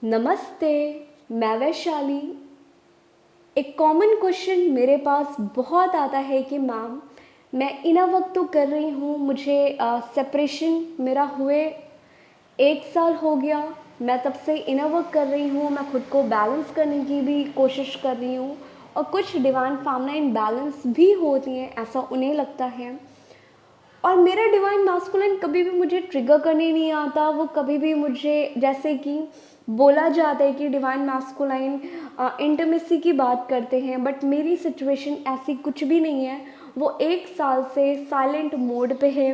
नमस्ते। मैं वैशाली। एक कॉमन क्वेश्चन मेरे पास बहुत आता है कि मैम, मैं इनर वर्क तो कर रही हूँ, मुझे सेपरेशन मेरा हुए 1 साल हो गया। मैं तब से इनर वर्क कर रही हूँ, मैं खुद को बैलेंस करने की भी कोशिश कर रही हूँ और कुछ डिवाइन फेमिनाइन बैलेंस भी होती हैं, ऐसा उन्हें लगता है। और मेरा डिवाइन मास्कुलिन कभी भी मुझे ट्रिगर करने नहीं आता। वो कभी भी मुझे, जैसे कि बोला जाता है कि डिवाइन मास्कुलाइन इंटीमेसी की बात करते हैं, बट मेरी सिचुएशन ऐसी कुछ भी नहीं है। वो 1 साल से साइलेंट मोड पे है।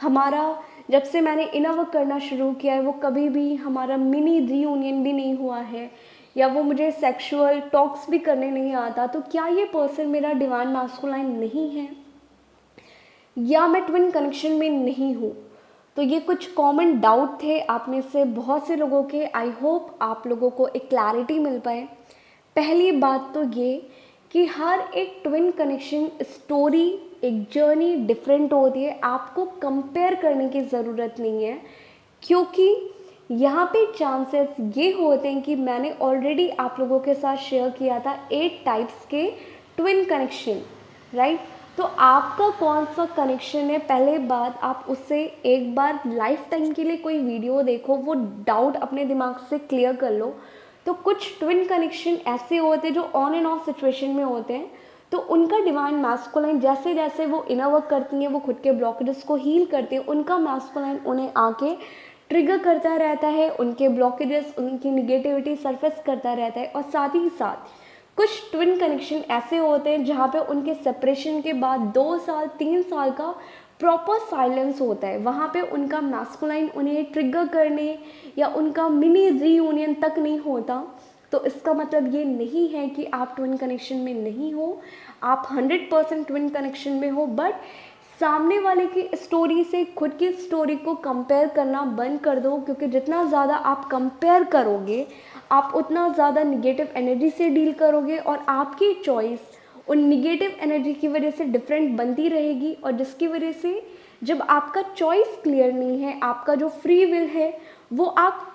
हमारा जब से मैंने इनर वर्क करना शुरू किया है, वो कभी भी हमारा मिनी रीयूनियन भी नहीं हुआ है, या वो मुझे सेक्सुअल टॉक्स भी करने नहीं आता। तो क्या ये पर्सन मेरा डिवाइन मास्कुलाइन नहीं है, या मैं ट्विन कनेक्शन में नहीं हूँ? तो ये कुछ कॉमन डाउट थे आप में से बहुत से लोगों के। आई होप आप लोगों को एक क्लैरिटी मिल पाए। पहली बात तो ये कि हर एक ट्विन कनेक्शन स्टोरी, एक जर्नी डिफरेंट होती है। आपको कंपेयर करने की ज़रूरत नहीं है, क्योंकि यहाँ पे चांसेस ये होते हैं कि मैंने ऑलरेडी आप लोगों के साथ शेयर किया था 8 टाइप्स के ट्विन कनेक्शन, राइट? तो आपका कौन सा कनेक्शन है, पहले बात आप उससे एक बार लाइफ टाइम के लिए कोई वीडियो देखो, वो डाउट अपने दिमाग से क्लियर कर लो। तो कुछ ट्विन कनेक्शन ऐसे होते हैं जो ऑन एंड ऑफ सिचुएशन में होते हैं, तो उनका डिवाइन मैस्कुलाइन जैसे जैसे वो इनर वर्क करती हैं, वो खुद के ब्लॉकेजेस को हील करती हैं, उनका मैस्कुलाइन उन्हें आके ट्रिगर करता रहता है, उनके ब्लॉकेजेस, उनकी निगेटिविटी सरफेस करता रहता है। और साथ ही साथ कुछ ट्विन कनेक्शन ऐसे होते हैं जहाँ पे उनके सेपरेशन के बाद 2 साल 3 साल का प्रॉपर साइलेंस होता है। वहाँ पे उनका मैस्कुलाइन उन्हें ट्रिगर करने या उनका मिनी रीयूनियन तक नहीं होता। तो इसका मतलब ये नहीं है कि आप ट्विन कनेक्शन में नहीं हो, आप 100% ट्विन कनेक्शन में हो। बट सामने वाले की स्टोरी से खुद की स्टोरी को कंपेयर करना बंद कर दो, क्योंकि जितना ज़्यादा आप कंपेयर करोगे, आप उतना ज़्यादा निगेटिव एनर्जी से डील करोगे, और आपकी चॉइस उन निगेटिव एनर्जी की वजह से डिफरेंट बनती रहेगी। और जिसकी वजह से जब आपका चॉइस क्लियर नहीं है, आपका जो फ्री विल है वो आप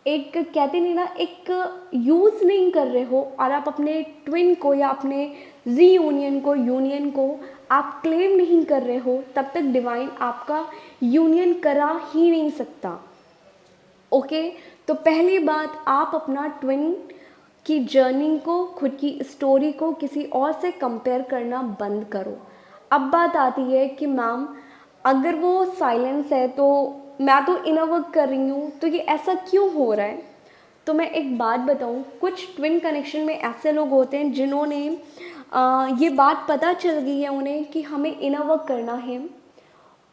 एक, कहते नहीं ना, एक यूज़ नहीं कर रहे हो, और आप अपने ट्विन को या अपने रीयूनियन को, यूनियन को आप क्लेम नहीं कर रहे हो, तब तक डिवाइन आपका यूनियन करा ही नहीं सकता। ओके? तो पहली बात, आप अपना ट्विन की जर्नी को, खुद की स्टोरी को किसी और से कंपेयर करना बंद करो। अब बात आती है कि मैम, अगर वो साइलेंस है, तो मैं तो इनर वर्क कर रही हूँ, तो ये ऐसा क्यों हो रहा है? तो मैं एक बात बताऊँ, कुछ ट्विन कनेक्शन में ऐसे लोग होते हैं जिन्होंने ये बात पता चल गई है उन्हें कि हमें इनर वर्क करना है,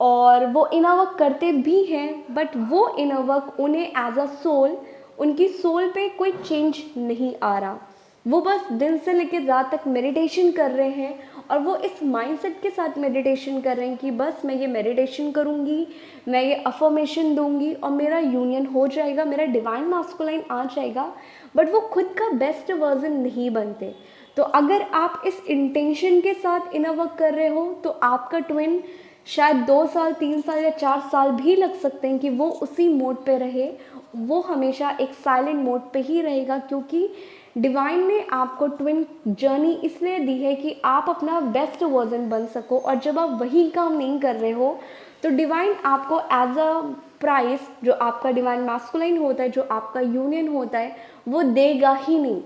और वो इनर वर्क करते भी हैं, बट वो इनर वर्क उन्हें एज अ सोल, उनकी सोल पे कोई चेंज नहीं आ रहा। वो बस दिन से लेकर रात तक मेडिटेशन कर रहे हैं, और वो इस माइंडसेट के साथ मेडिटेशन कर रहे हैं कि बस मैं ये मेडिटेशन करूँगी, मैं ये अफर्मेशन दूंगी और मेरा यूनियन हो जाएगा, मेरा डिवाइन मास्कुलाइन आ जाएगा। बट वो खुद का बेस्ट वर्जन नहीं बनते। तो अगर आप इस इंटेंशन के साथ इनर वर्क कर रहे हो, तो आपका ट्विन शायद 2 साल 3 साल या 4 साल भी लग सकते हैं कि वो उसी मोड पे रहे। वो हमेशा एक साइलेंट मोड पे ही रहेगा, क्योंकि डिवाइन ने आपको ट्विन जर्नी इसलिए दी है कि आप अपना बेस्ट वर्जन बन सको। और जब आप वही काम नहीं कर रहे हो, तो डिवाइन आपको एज अ प्राइस, जो आपका डिवाइन मास्कुलाइन होता है, जो आपका यूनियन होता है, वो देगा ही नहीं।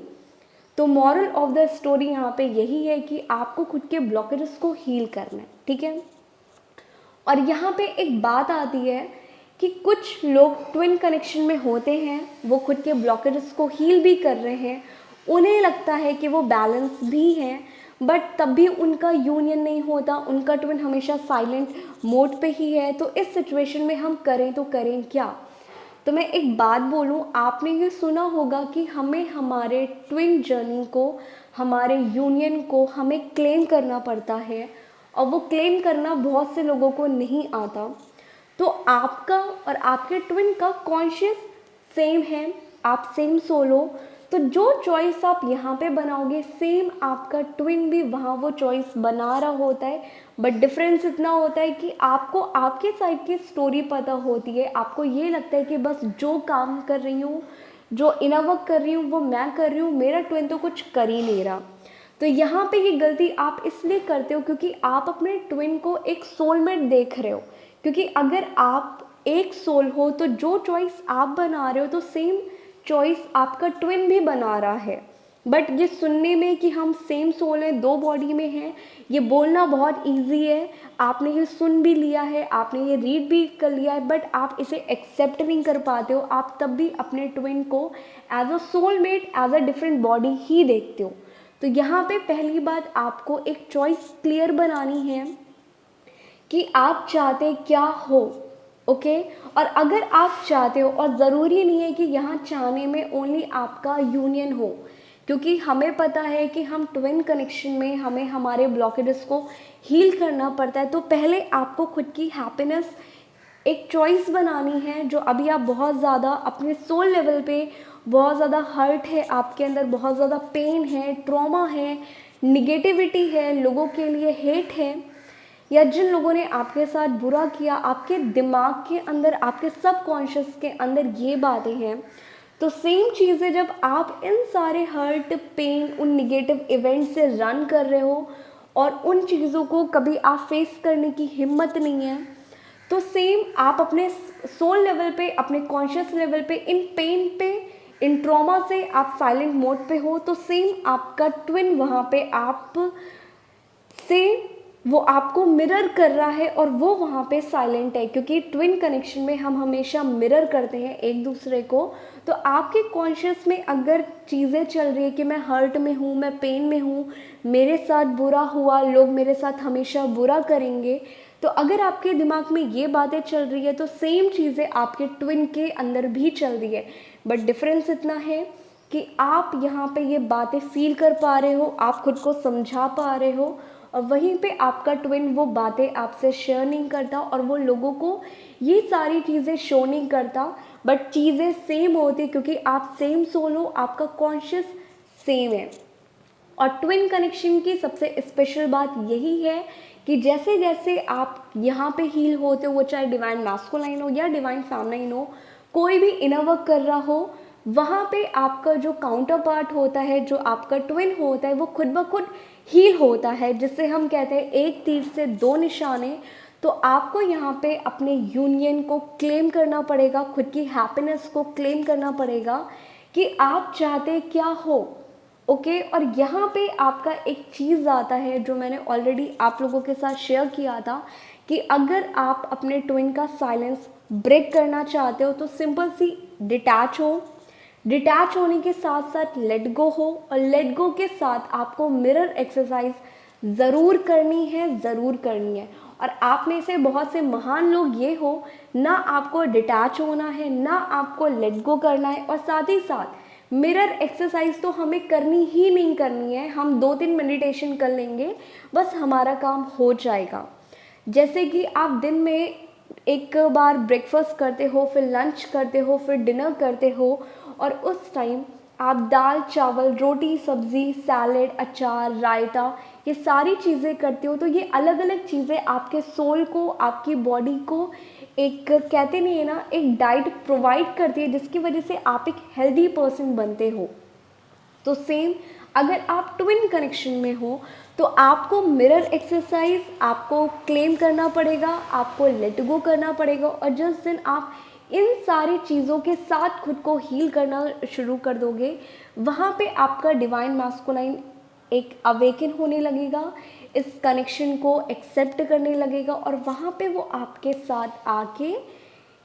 तो मॉरल ऑफ द स्टोरी यहाँ पे यही है कि आपको खुद के ब्लॉकेजेस को हील करना है, ठीक है? और यहाँ पे एक बात आती है कि कुछ लोग ट्विन कनेक्शन में होते हैं, वो खुद के ब्लॉकेजेस को हील भी कर रहे हैं, उन्हें लगता है कि वो बैलेंस भी हैं, बट तब भी उनका यूनियन नहीं होता, उनका ट्विन हमेशा साइलेंट मोड पे ही है। तो इस सिचुएशन में हम करें तो करें क्या? तो मैं एक बात बोलूँ, आपने ये सुना होगा कि हमें हमारे ट्विन जर्नी को, हमारे यूनियन को हमें क्लेम करना पड़ता है, और वो क्लेम करना बहुत से लोगों को नहीं आता। तो आपका और आपके ट्विन का कॉन्शियस सेम है, आप सेम सोल हो, तो जो चॉइस आप यहाँ पे बनाओगे, सेम आपका ट्विन भी वहाँ वो चॉइस बना रहा होता है। बट डिफरेंस इतना होता है कि आपको आपके साइड की स्टोरी पता होती है, आपको ये लगता है कि बस जो काम कर रही हूँ, जो इनर वर्क कर रही हूँ वो मैं कर रही हूँ, मेरा ट्विन तो कुछ कर ही नहीं रहा। तो यहाँ पे ये गलती आप इसलिए करते हो क्योंकि आप अपने ट्विन को एक सोलमेट देख रहे हो। क्योंकि अगर आप एक सोल हो तो जो चॉइस आप बना रहे हो तो सेम चॉइस आपका ट्विन भी बना रहा है। बट ये सुनने में कि हम सेम सोल हैं, दो बॉडी में हैं, ये बोलना बहुत इजी है, आपने ये सुन भी लिया है, आपने ये रीड भी कर लिया है, बट आप इसे एक्सेप्ट नहीं कर पाते हो। आप तब भी अपने ट्विन को as a soulmate, as a different body ही देखते हो। तो यहाँ पे पहली बात आपको एक चॉइस क्लियर बनानी है कि आप चाहते क्या हो। ओके और अगर आप चाहते हो, और ज़रूरी नहीं है कि यहाँ चाहने में ओनली आपका यूनियन हो, क्योंकि हमें पता है कि हम ट्विन कनेक्शन में हमें हमारे ब्लॉकेजेस को हील करना पड़ता है। तो पहले आपको खुद की हैप्पीनेस एक चॉइस बनानी है। जो अभी आप बहुत ज़्यादा अपने सोल लेवल पे बहुत ज़्यादा हर्ट है, आपके अंदर बहुत ज़्यादा पेन है, ट्रॉमा है, निगेटिविटी है, लोगों के लिए हेट है, या जिन लोगों ने आपके साथ बुरा किया, आपके दिमाग के अंदर, आपके सबकॉन्शियस के अंदर ये बातें हैं। तो सेम चीज़ें जब आप इन सारे हर्ट, पेन, उन निगेटिव इवेंट से रन कर रहे हो और उन चीज़ों को कभी आप फेस करने की हिम्मत नहीं है, तो सेम आप अपने सोल लेवल पे, अपने कॉन्शियस लेवल पे, इन पेन पे, इन ट्रॉमा से आप साइलेंट मोड पे हो, तो सेम आपका ट्विन वहाँ पे आप से वो आपको मिरर कर रहा है और वो वहाँ पे साइलेंट है। क्योंकि ट्विन कनेक्शन में हम हमेशा मिरर करते हैं एक दूसरे को। तो आपके कॉन्शियस में अगर चीज़ें चल रही है कि मैं हर्ट में हूँ, मैं पेन में हूँ, मेरे साथ बुरा हुआ, लोग मेरे साथ हमेशा बुरा करेंगे, तो अगर आपके दिमाग में ये बातें चल रही है तो सेम चीज़ें आपके ट्विन के अंदर भी चल रही है। बट डिफरेंस इतना है कि आप यहाँ पे ये बातें फील कर पा रहे हो, आप खुद को समझा पा रहे हो, और वहीं पे आपका ट्विन वो बातें आपसे शेयर नहीं करता और वो लोगों को ये सारी चीज़ें शो नहीं करता। बट चीज़ें सेम होती क्योंकि आप सेम सोल हो, आपका कॉन्शियस सेम है। और ट्विन कनेक्शन की सबसे स्पेशल बात यही है कि जैसे जैसे आप यहाँ पे हील होते हो, वो चाहे डिवाइन मैस्कुलाइन हो या डिवाइन फेमिनाइन हो, कोई भी इनर वर्क कर रहा हो, वहाँ पे आपका जो काउंटर पार्ट होता है, जो आपका ट्विन होता है, वो खुद ब खुद हील होता है। जिससे हम कहते हैं एक तीर से दो निशाने। तो आपको यहाँ पे अपने यूनियन को क्लेम करना पड़ेगा, खुद की हैप्पीनेस को क्लेम करना पड़ेगा कि आप चाहते क्या हो। ओके और यहाँ पे आपका एक चीज़ आता है जो मैंने ऑलरेडी आप लोगों के साथ शेयर किया था कि अगर आप अपने ट्विन का साइलेंस ब्रेक करना चाहते हो तो सिंपल सी डिटैच हो। डिटैच होने के साथ साथ लेट गो हो, और लेट गो के साथ आपको मिरर एक्सरसाइज ज़रूर करनी है, ज़रूर करनी है। और आप में से बहुत से महान लोग ये हो, ना आपको डिटैच होना है, ना आपको लेट गो करना है, और साथ ही साथ मिरर एक्सरसाइज तो हमें करनी ही नहीं करनी है। हम 2-3 मेडिटेशन कर लेंगे, बस हमारा काम हो जाएगा। जैसे कि आप दिन में एक बार ब्रेकफास्ट करते हो, फिर लंच करते हो, फिर डिनर करते हो, और उस टाइम आप दाल, चावल, रोटी, सब्ज़ी, सैलेड, अचार, रायता, ये सारी चीज़ें करते हो। तो ये अलग अलग चीज़ें आपके सोल को, आपकी बॉडी को एक, कहते नहीं है ना, एक डाइट प्रोवाइड करती है, जिसकी वजह से आप एक हेल्दी पर्सन बनते हो। तो सेम अगर आप ट्विन कनेक्शन में हो तो आपको मिरर एक्सरसाइज आपको क्लेम करना पड़ेगा, आपको लेट गो करना पड़ेगा। और जिस दिन आप इन सारी चीज़ों के साथ खुद को हील करना शुरू कर दोगे, वहाँ पे आपका डिवाइन मैस्कुलाइन एक अवेकन होने लगेगा, इस कनेक्शन को एक्सेप्ट करने लगेगा, और वहाँ पे वो आपके साथ आके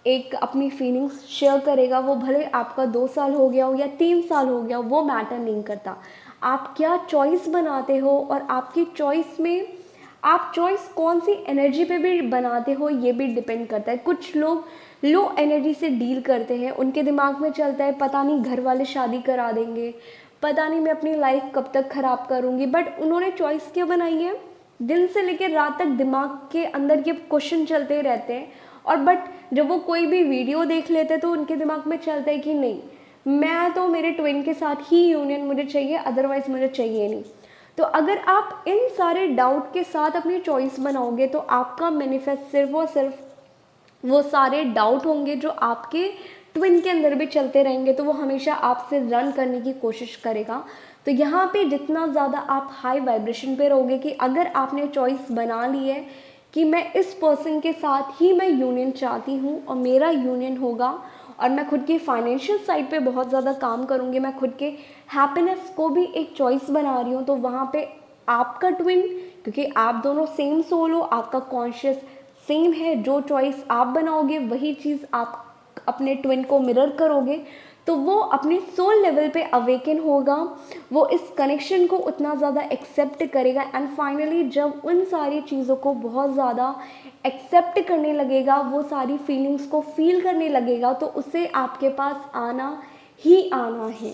एक अपनी फीलिंग्स शेयर करेगा। वो भले आपका 2 साल हो गया हो या 3 साल हो गया हो, वो मैटर नहीं करता। आप क्या चॉइस बनाते हो, और आपकी चॉइस में आप चॉइस कौन सी एनर्जी पे भी बनाते हो ये भी डिपेंड करता है। कुछ लोग लो एनर्जी से डील करते हैं, उनके दिमाग में चलता है पता नहीं घर वाले शादी करा देंगे, पता नहीं मैं अपनी लाइफ कब तक ख़राब करूँगी। बट उन्होंने चॉइस क्या बनाई है, दिन से लेकर रात तक दिमाग के अंदर ये क्वेश्चन चलते रहते हैं। और बट जब वो कोई भी वीडियो देख लेते हैं तो उनके दिमाग में चलता है कि नहीं, मैं तो मेरे ट्विन के साथ ही यूनियन मुझे चाहिए, अदरवाइज मुझे चाहिए नहीं। तो अगर आप इन सारे डाउट के साथ अपनी चॉइस बनाओगे तो आपका मैनिफेस्ट सिर्फ और सिर्फ वो सारे डाउट होंगे जो आपके ट्विन के अंदर भी चलते रहेंगे तो वो हमेशा आपसे रन करने की कोशिश करेगा। तो यहाँ पे जितना ज़्यादा आप हाई वाइब्रेशन पे रहोगे कि अगर आपने चॉइस बना ली है कि मैं इस पर्सन के साथ ही मैं यूनियन चाहती हूँ और मेरा यूनियन होगा और मैं खुद की फाइनेंशियल साइड पे बहुत ज़्यादा काम करूँगी, मैं खुद के हैप्पीनेस को भी एक चॉइस बना रही हूँ, तो वहाँ पे आपका ट्विन, क्योंकि आप दोनों सेम सोल हो, आपका कॉन्शियस सेम है, जो चॉइस आप बनाओगे वही चीज़ आप अपने ट्विन को मिरर करोगे, तो वो अपने सोल लेवल पे अवेकन होगा, वो इस कनेक्शन को उतना ज़्यादा एक्सेप्ट करेगा एंड फाइनली जब उन सारी चीज़ों को बहुत ज़्यादा एक्सेप्ट करने लगेगा, वो सारी फीलिंग्स को फील करने लगेगा, तो उसे आपके पास आना ही आना है।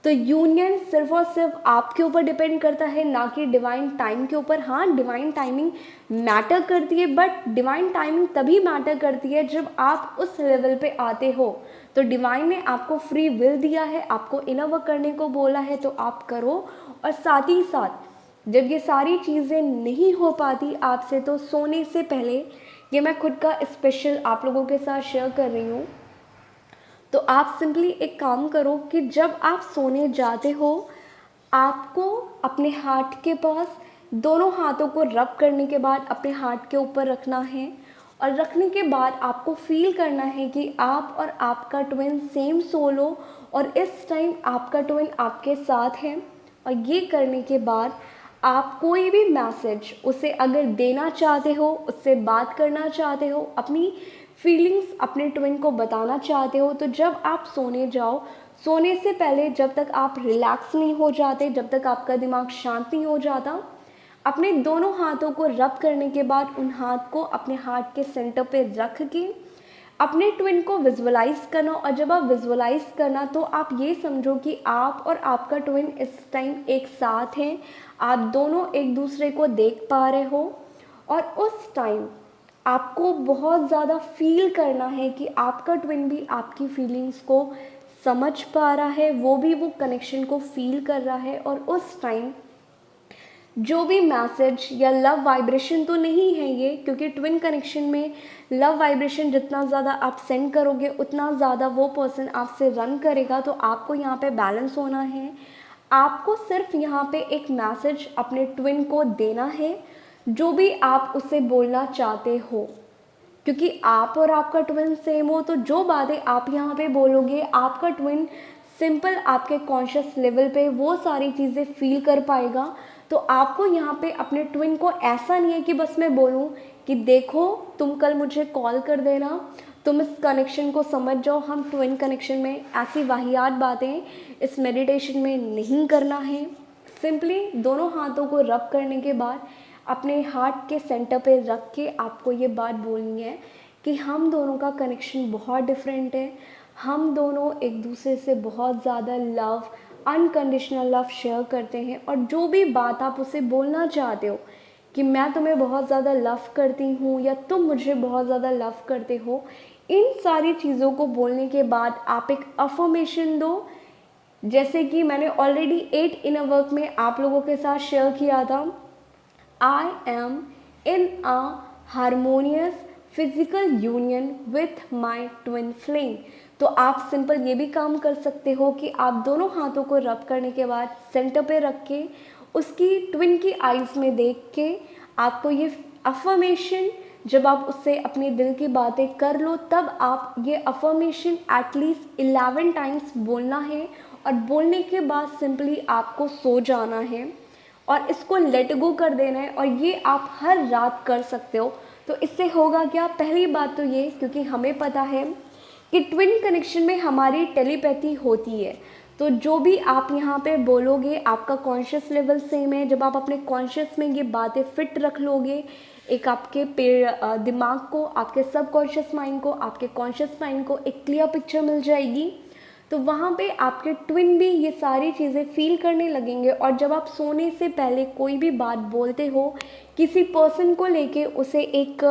तो यूनियन सिर्फ और सिर्फ आपके ऊपर डिपेंड करता है, ना कि डिवाइन टाइम के ऊपर। हाँ, डिवाइन टाइमिंग मैटर करती है, बट डिवाइन टाइमिंग तभी मैटर करती है जब आप उस लेवल पे आते हो। तो डिवाइन ने आपको फ्री विल दिया है, आपको इनर वर्क करने को बोला है, तो आप करो। और साथ ही साथ जब ये सारी चीज़ें नहीं हो पाती आपसे, तो सोने से पहले ये मैं खुद का स्पेशल आप लोगों के साथ शेयर कर रही हूँ। तो आप सिंपली एक काम करो कि जब आप सोने जाते हो, आपको अपने हार्ट के पास दोनों हाथों को रब करने के बाद अपने हार्ट के ऊपर रखना है, और रखने के बाद आपको फील करना है कि आप और आपका ट्विन सेम सोल हो और इस टाइम आपका ट्विन आपके साथ है। और ये करने के बाद आप कोई भी मैसेज उसे अगर देना चाहते हो, उससे बात करना चाहते हो, अपनी फीलिंग्स अपने ट्विन को बताना चाहते हो, तो जब आप सोने जाओ, सोने से पहले जब तक आप रिलैक्स नहीं हो जाते, जब तक आपका दिमाग शांत नहीं हो जाता, अपने दोनों हाथों को रब करने के बाद उन हाथ को अपने हार्ट के सेंटर पे रख के अपने ट्विन को विजुअलाइज करना। और जब आप विजुअलाइज करना तो आप ये समझो कि आप और आपका ट्विन इस टाइम एक साथ हैं, आप दोनों एक दूसरे को देख पा रहे हो, और उस टाइम आपको बहुत ज़्यादा फील करना है कि आपका ट्विन भी आपकी फीलिंग्स को समझ पा रहा है, वो भी वो कनेक्शन को फील कर रहा है। और उस टाइम जो भी मैसेज या लव वाइब्रेशन तो नहीं है ये, क्योंकि ट्विन कनेक्शन में लव वाइब्रेशन जितना ज़्यादा आप सेंड करोगे उतना ज़्यादा वो पर्सन आपसे रन करेगा। तो आपको यहाँ पे बैलेंस होना है, आपको सिर्फ यहाँ पे एक मैसेज अपने ट्विन को देना है, जो भी आप उससे बोलना चाहते हो, क्योंकि आप और आपका ट्विन सेम हो, तो जो बातें आप यहाँ पे बोलोगे आपका ट्विन सिंपल आपके कॉन्शियस लेवल पे वो सारी चीज़ें फील कर पाएगा। तो आपको यहाँ पे अपने ट्विन को ऐसा नहीं है कि बस मैं बोलूँ कि देखो तुम कल मुझे कॉल कर देना, तुम इस कनेक्शन को समझ जाओ। हम ट्विन कनेक्शन में ऐसी वाहियात बातें इस मेडिटेशन में नहीं करना है। सिंपली दोनों हाथों को रब करने के बाद अपने हार्ट के सेंटर पे रख के आपको ये बात बोलनी है कि हम दोनों का कनेक्शन बहुत डिफरेंट है, हम दोनों एक दूसरे से बहुत ज़्यादा लव, अनकंडीशनल लव शेयर करते हैं। और जो भी बात आप उसे बोलना चाहते हो कि मैं तुम्हें बहुत ज़्यादा लव करती हूँ या तुम मुझे बहुत ज़्यादा लव करते हो, इन सारी चीज़ों को बोलने के बाद आप एक अफर्मेशन दो। जैसे कि मैंने ऑलरेडी 8 इनर वर्क में आप लोगों के साथ शेयर किया था, I am in a harmonious physical union with my twin flame। तो आप सिंपल ये भी काम कर सकते हो कि आप दोनों हाथों को रब करने के बाद सेंटर पे रख के उसकी ट्विन की आईज़ में देख के आपको ये अफर्मेशन, जब आप उससे अपने दिल की बातें कर लो तब आप ये अफर्मेशन एटलीस्ट 11 टाइम्स बोलना है। और बोलने के बाद सिंपली आपको सो जाना है और इसको लेट गो कर देना है, और ये आप हर रात कर सकते हो। तो इससे होगा क्या, पहली बात तो ये, क्योंकि हमें पता है कि ट्विन कनेक्शन में हमारी टेलीपैथी होती है, तो जो भी आप यहाँ पे बोलोगे आपका कॉन्शियस लेवल सेम है। जब आप अपने कॉन्शियस में ये बातें फिट रख लोगे, एक आपके दिमाग को, आपके सबकॉन्शियस माइंड को, आपके कॉन्शियस माइंड को एक क्लियर पिक्चर मिल जाएगी, तो वहाँ पे आपके ट्विन भी ये सारी चीज़ें फील करने लगेंगे। और जब आप सोने से पहले कोई भी बात बोलते हो किसी पर्सन को लेके, उसे एक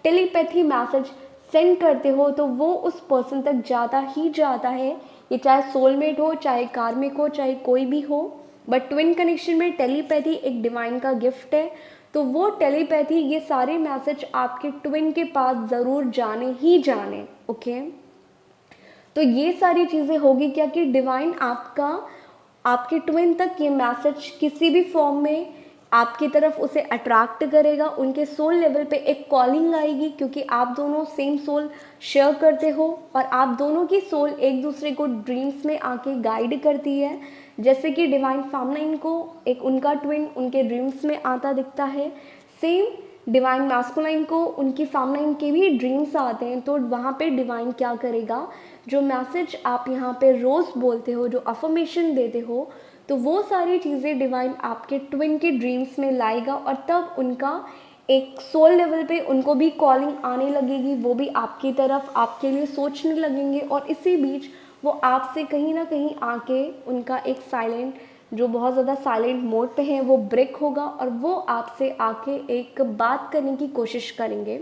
टेलीपैथी मैसेज सेंड करते हो, तो वो उस पर्सन तक जाता ही जाता है, ये चाहे सोलमेट हो, चाहे कार्मिक हो, चाहे कोई भी हो। बट ट्विन कनेक्शन में टेलीपैथी एक डिवाइन का गिफ्ट है, तो वो टेलीपैथी, ये सारे मैसेज आपके ट्विन के पास ज़रूर जाने ही जाने। ओके, तो ये सारी चीज़ें होगी क्या कि डिवाइन आपके ट्विन तक ये मैसेज किसी भी फॉर्म में आपकी तरफ उसे अट्रैक्ट करेगा। उनके सोल लेवल पे एक कॉलिंग आएगी, क्योंकि आप दोनों सेम सोल शेयर करते हो और आप दोनों की सोल एक दूसरे को ड्रीम्स में आके गाइड करती है। जैसे कि डिवाइन फेमिनिन को एक उनका ट्विन उनके ड्रीम्स में आता दिखता है, सेम डिवाइन मैस्कुलाइन को उनकी फेमिनिन के भी ड्रीम्स आते हैं। तो वहाँ पे डिवाइन क्या करेगा, जो मैसेज आप यहाँ पे रोज़ बोलते हो, जो अफर्मेशन देते हो, तो वो सारी चीज़ें डिवाइन आपके ट्विन के ड्रीम्स में लाएगा और तब उनका एक सोल लेवल पे उनको भी कॉलिंग आने लगेगी। वो भी आपकी तरफ आपके लिए सोचने लगेंगे और इसी बीच वो आपसे कहीं ना कहीं आके उनका एक साइलेंट, जो बहुत ज़्यादा साइलेंट मोड पे है, वो ब्रेक होगा और वो आपसे आके एक बात करने की कोशिश करेंगे।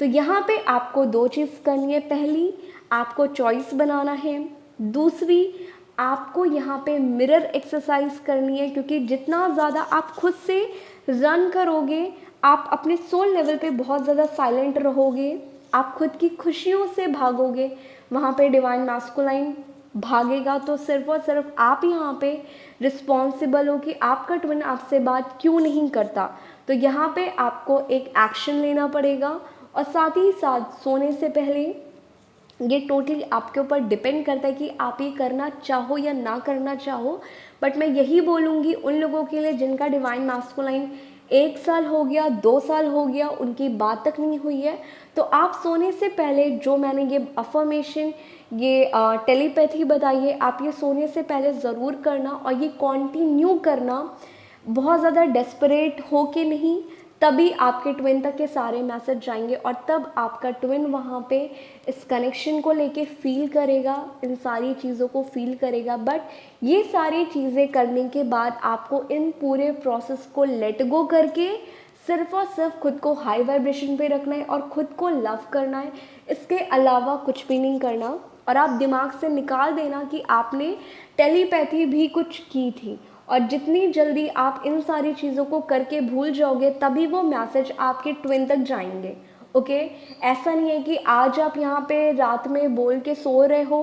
तो यहाँ पे आपको दो चीज़ करनी है। पहली, आपको चॉइस बनाना है। दूसरी, आपको यहाँ पे मिरर एक्सरसाइज करनी है, क्योंकि जितना ज़्यादा आप खुद से रन करोगे, आप अपने सोल लेवल पे बहुत ज़्यादा साइलेंट रहोगे, आप खुद की खुशियों से भागोगे, वहाँ पे डिवाइन मैस्कुलाइन भागेगा। तो सिर्फ और सिर्फ आप यहाँ पे रिस्पॉन्सिबल हो कि आपका ट्विन आपसे बात क्यों नहीं करता। तो यहाँ पे आपको एक एक्शन लेना पड़ेगा और साथ ही साथ सोने से पहले, ये टोटली आपके ऊपर डिपेंड करता है कि आप ये करना चाहो या ना करना चाहो, बट मैं यही बोलूँगी उन लोगों के लिए जिनका डिवाइन मैस्कुलाइन 1 साल हो गया, 2 साल हो गया, उनकी बात तक नहीं हुई है, तो आप सोने से पहले जो मैंने ये अफर्मेशन, ये टेलीपैथी बताई है, आप ये सोने से पहले ज़रूर करना और ये कंटिन्यू करना, बहुत ज़्यादा डेस्परेट हो के नहीं, तभी आपके ट्विन तक के सारे मैसेज जाएंगे और तब आपका ट्विन वहाँ पे इस कनेक्शन को लेके फील करेगा, इन सारी चीज़ों को फील करेगा। बट ये सारी चीज़ें करने के बाद आपको इन पूरे प्रोसेस को लेट गो करके सिर्फ और सिर्फ खुद को हाई वाइब्रेशन पे रखना है और ख़ुद को लव करना है। इसके अलावा कुछ भी नहीं करना और आप दिमाग से निकाल देना कि आपने टेलीपैथी भी कुछ की थी। और जितनी जल्दी आप इन सारी चीज़ों को करके भूल जाओगे, तभी वो मैसेज आपके ट्विन तक जाएंगे। ओके, ऐसा नहीं है कि आज आप यहाँ पे रात में बोल के सो रहे हो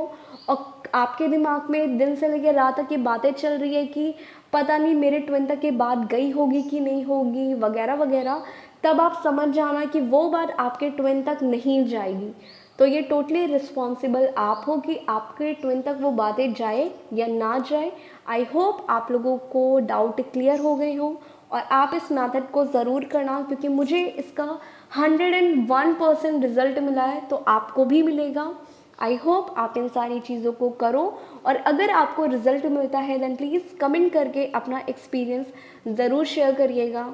और आपके दिमाग में दिन से लेकर रात तक ये बातें चल रही है कि पता नहीं मेरे ट्विन तक ये बात गई होगी कि नहीं होगी वगैरह वगैरह, तब आप समझ जाना कि वो बात आपके ट्विन तक नहीं जाएगी। तो ये टोटली रिस्पॉन्सिबल आप हो कि आपके ट्विन तक वो बातें जाए या ना जाए। आई होप आप लोगों को डाउट क्लियर हो गए हो और आप इस मेथड को ज़रूर करना, क्योंकि मुझे इसका 101% रिज़ल्ट मिला है, तो आपको भी मिलेगा। आई होप आप इन सारी चीज़ों को करो और अगर आपको रिज़ल्ट मिलता है देन प्लीज़ कमेंट करके अपना एक्सपीरियंस ज़रूर शेयर करिएगा।